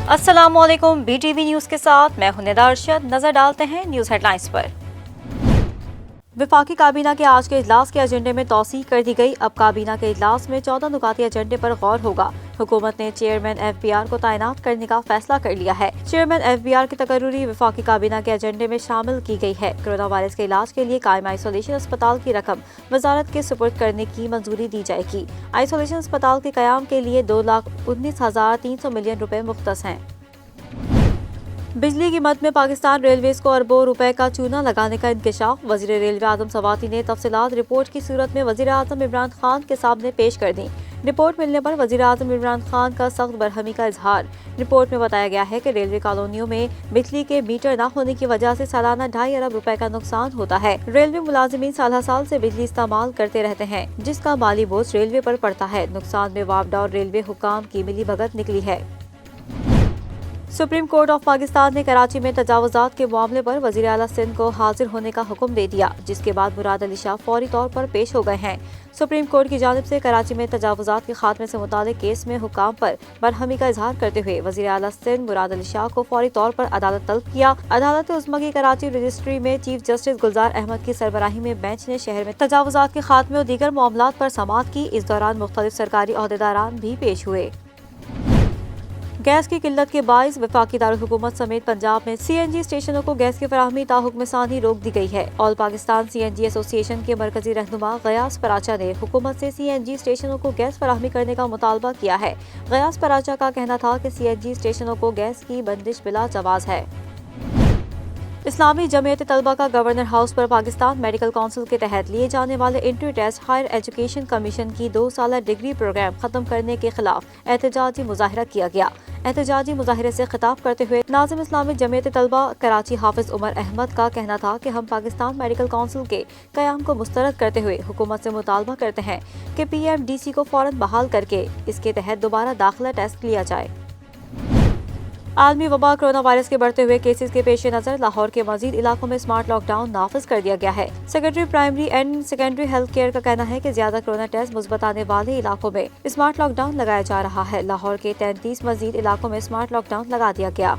अस्सलाम वालेकुम। BTV news के साथ मैं हूं निदा अरशद। नजर डालते हैं न्यूज़ हेडलाइंस पर। वफाकी काबीना के आज के इजलास के एजेंडे में तौसीह कर दी गई। अब काबीना के इजलास में 14 नुकाती एजेंडे पर गौर होगा। हुकूमत ने चेयरमैन FBR को तैनात करने का फैसला कर लिया है। चेयरमैन FBR की तकर्रुरी वफाकी काबीना के एजेंडे में शामिल की गई है। कोरोना वायरस के इलाज के लिए कायम आइसोलेशन अस्पताल की रकम वजारत के सुपुर्द करने की मंजूरी दी जाएगी। आइसोलेशन अस्पताल के कयाम के लिए 2,19,300 मिलियन रुपए मुख्तस हैं। बिजली की मद में पाकिस्तान रेलवेज को अरबों रुपए का चूना लगाने का इंकशाफ। वजीर रेलवे आजम सवाती ने तफसीलात रिपोर्ट की सूरत में वजीर आजम इमरान खान के सामने पेश कर दी। रिपोर्ट मिलने पर वजीर आजम इमरान खान का सख्त बरहमी का इजहार। रिपोर्ट में बताया गया है कि रेलवे कॉलोनियों में बिजली के मीटर न होने की वजह से सालाना 2.5 अरब रुपए का नुकसान होता है। रेलवे मुलाजिमीन साल से बिजली इस्तेमाल करते रहते हैं, जिसका माली बोझ रेलवे पर पड़ता है। नुकसान में वापडा और रेलवे हुकाम की मिली भगत निकली है। सुप्रीम कोर्ट ऑफ पाकिस्तान ने कराची में तजावुजात के मामले पर वजीर आला सिंध को हाजिर होने का हुक्म दे दिया, जिसके बाद मुराद अली शाह फौरी तौर पर पेश हो गए हैं। सुप्रीम कोर्ट की जानिब से कराची में तजावुजात के खात्मे से मुतालिक केस में हुकाम पर बरहमी का इजहार करते हुए वजीर आला सिंध मुराद अली शाह को फौरी तौर पर अदालत तलब किया। अदालत उस्मा की कराची रजिस्ट्री में चीफ जस्टिस गुलजार अहमद की सरबराही में बेंच ने शहर में तजावुजात के खात्मे और दीगर मामलात पर समाअत की। इस दौरान मुख्तलिफ सरकारी ओहदेदारान भी पेश हुए। गैस की किल्लत के बाइस वफाकी दारुल हुकूमत समेत पंजाब में CNG स्टेशनों को गैस की फराहमी ताहुक्म सानी रोक दी गई है। ऑल पाकिस्तान CNG एसोसिएशन के मरकजी रहनुमा गयास पराचा ने हुकूमत से CNG स्टेशनों को गैस फराहमी करने का मुतालबा किया है। गयास पराचा का कहना था कि CNG स्टेशनों को गैस की बंदिश बिला जवाज है। इस्लामी जमीयत तलबा का गवर्नर हाउस पर पाकिस्तान मेडिकल काउंसिल के तहत लिए जाने वाले entry test higher education commission की 2 साला डिग्री प्रोग्राम खत्म करने के खिलाफ एहतजाजी मुजाहरा किया गया। एहतजाजी मुजाहरे से खिताब करते हुए नाज़िम इस्लामी जमीयत तलबा कराची हाफिज उमर अहमद का कहना था कि हम पाकिस्तान मेडिकल काउंसिल के कयाम को मुस्तरद करते हुए हुकूमत से मुतालबा करते हैं कि PMDC को फौरन बहाल करके इसके तहत दोबारा दाखिला टेस्ट लिया जाए। आलमी वबा कोरोना वायरस के बढ़ते हुए केसेस के पेश नजर लाहौर के मजीद इलाकों में स्मार्ट लॉकडाउन नाफिज कर दिया गया है। Secretary primary and secondary health care का कहना है कि ज्यादा कोरोना टेस्ट मुस्बत आने वाले इलाकों में स्मार्ट लॉकडाउन लगाया जा रहा है। लाहौर के 33 मजीद इलाकों में स्मार्ट लॉकडाउन लगा दिया गया।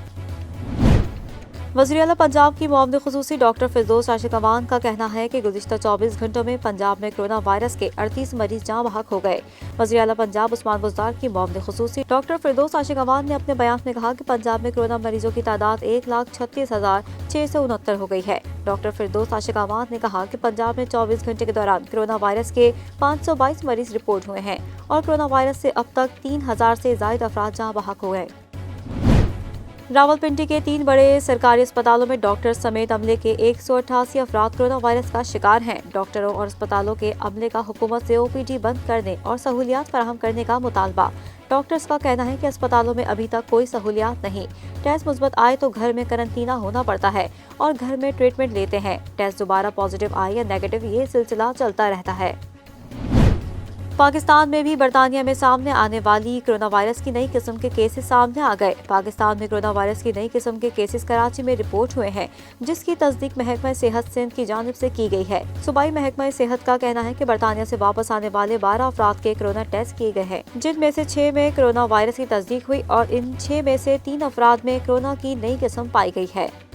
वज़ीर आला पंजाब की मुआविन खुसूसी डॉक्टर फिरदौस आशिक अवान का कहना है कि गुज़िश्ता 24 घंटों में पंजाब में कोरोना वायरस के 38 मरीज जाँ बहक हो गए। वज़ीर आला पंजाब उस्मान बुज़दार की मुआविन खुसूसी डॉक्टर फिरदौस आशिक अवान ने अपने बयान में कहा कि पंजाब में कोरोना मरीजों की तादाद 1,36,669 हो गई है। डॉक्टर फिरदौस आशिक अवान ने कहा कि पंजाब में 24 घंटे के दौरान कोरोना वायरस के 522 मरीज रिपोर्ट हुए हैं और कोरोना वायरस से अब तक 3,000 से ज़ायद अफराद जाँ बहक हो गए। रावलपिंडी के 3 बड़े सरकारी अस्पतालों में डॉक्टर समेत अमले के 188 अफराद कोरोना वायरस का शिकार हैं। डॉक्टरों और अस्पतालों के अमले का हुकूमत से OPD बंद करने और सहूलियात फराहम करने का मुतालबा। डॉक्टर्स का कहना है कि अस्पतालों में अभी तक कोई सहूलियात नहीं। टेस्ट मुस्बत आए तो घर में करंटीना होना पड़ता है और घर में ट्रीटमेंट लेते हैं। टेस्ट दोबारा पॉजिटिव आए या नेगेटिव, ये सिलसिला चलता रहता है। पाकिस्तान में भी बरतानिया में सामने आने वाली कोरोना वायरस की नई किस्म के केसेस सामने आ गए। पाकिस्तान में कोरोना वायरस की नई किस्म के केसेस कराची में रिपोर्ट हुए हैं, जिसकी तस्दीक महकमा सेहत सिंध की जानिब से की गई है। सूबाई महकमा सेहत का कहना है कि बरतानिया से वापस आने वाले 12 अफराद के कोरोना टेस्ट किए गए हैं, जिनमें से 6 में कोरोना वायरस की तस्दीक हुई और इन 6 में से 3 अफराद में कोरोना की नई किस्म पाई गई है।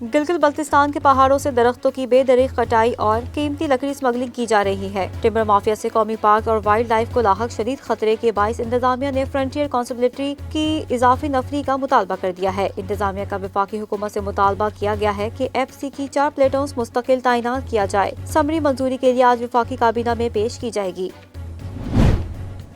गिलगित बल्तिस्तान के पहाड़ों से दरख्तों की बेदरीग कटाई और कीमती लकड़ी स्मगलिंग की जा रही है। टिम्बर माफिया से कौमी पार्क और वाइल्ड लाइफ को लाहक शदीद खतरे के बाइस इंतजामिया ने फ्रंटियर कांस्टेबलरी की इजाफी नफरी का मुतालबा कर दिया है। इंतजामिया का वफाकी हुकूमत से मुतालबा किया गया है कि FC की 4 प्लेटून्स मुस्तकिल तैनात किया जाए। समरी मंजूरी के लिए आज वफाकी काबीना में पेश की जाएगी।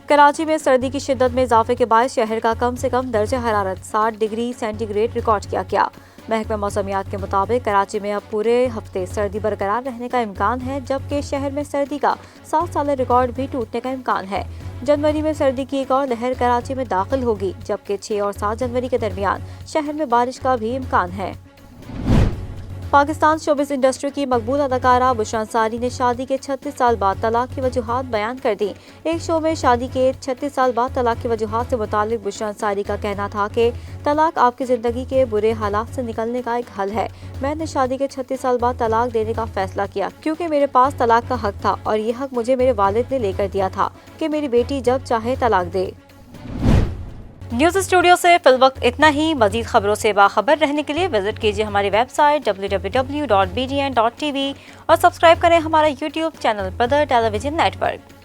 कराची में सर्दी की शिद्दत में इजाफे के बायस शहर का कम से कम दर्जा हरारत 60 डिग्री सेंटीग्रेड रिकॉर्ड किया गया। महकमा मौसमियात के मुताबिक कराची में अब पूरे हफ्ते सर्दी बरकरार रहने का इम्कान है, जबकि शहर में सर्दी का 7 साल रिकॉर्ड भी टूटने का इम्कान है। जनवरी में सर्दी की एक और लहर कराची में दाखिल होगी, जबकि 6 और 7 जनवरी के दरमियान शहर में बारिश का भी इम्कान है। पाकिस्तान शोबिस इंडस्ट्री की मकबूल अदाकारा बुशरा अंसारी ने शादी के 36 साल बाद तलाक की वजूहात बयान कर दी। एक शो में शादी के 36 साल बाद तलाक की वजूहात से मुतालिक बुशरा अंसारी का कहना था कि तलाक आपकी ज़िंदगी के बुरे हालात से निकलने का एक हल है। मैंने शादी के 36 साल बाद तलाक देने का फैसला किया क्योंकि मेरे पास तलाक का हक था और ये हक मुझे मेरे वालिद ने लेकर दिया था कि मेरी बेटी जब चाहे तलाक दे। نیوز اسٹوڈیو سے فی الوقت اتنا ہی. مزید خبروں سے باخبر رہنے کے لیے وزٹ کیجیے ہماری ویب سائٹ www.bdn.tv اور سبسکرائب کریں ہمارا یوٹیوب چینل بدر ٹیلی ویژن نیٹ ورک.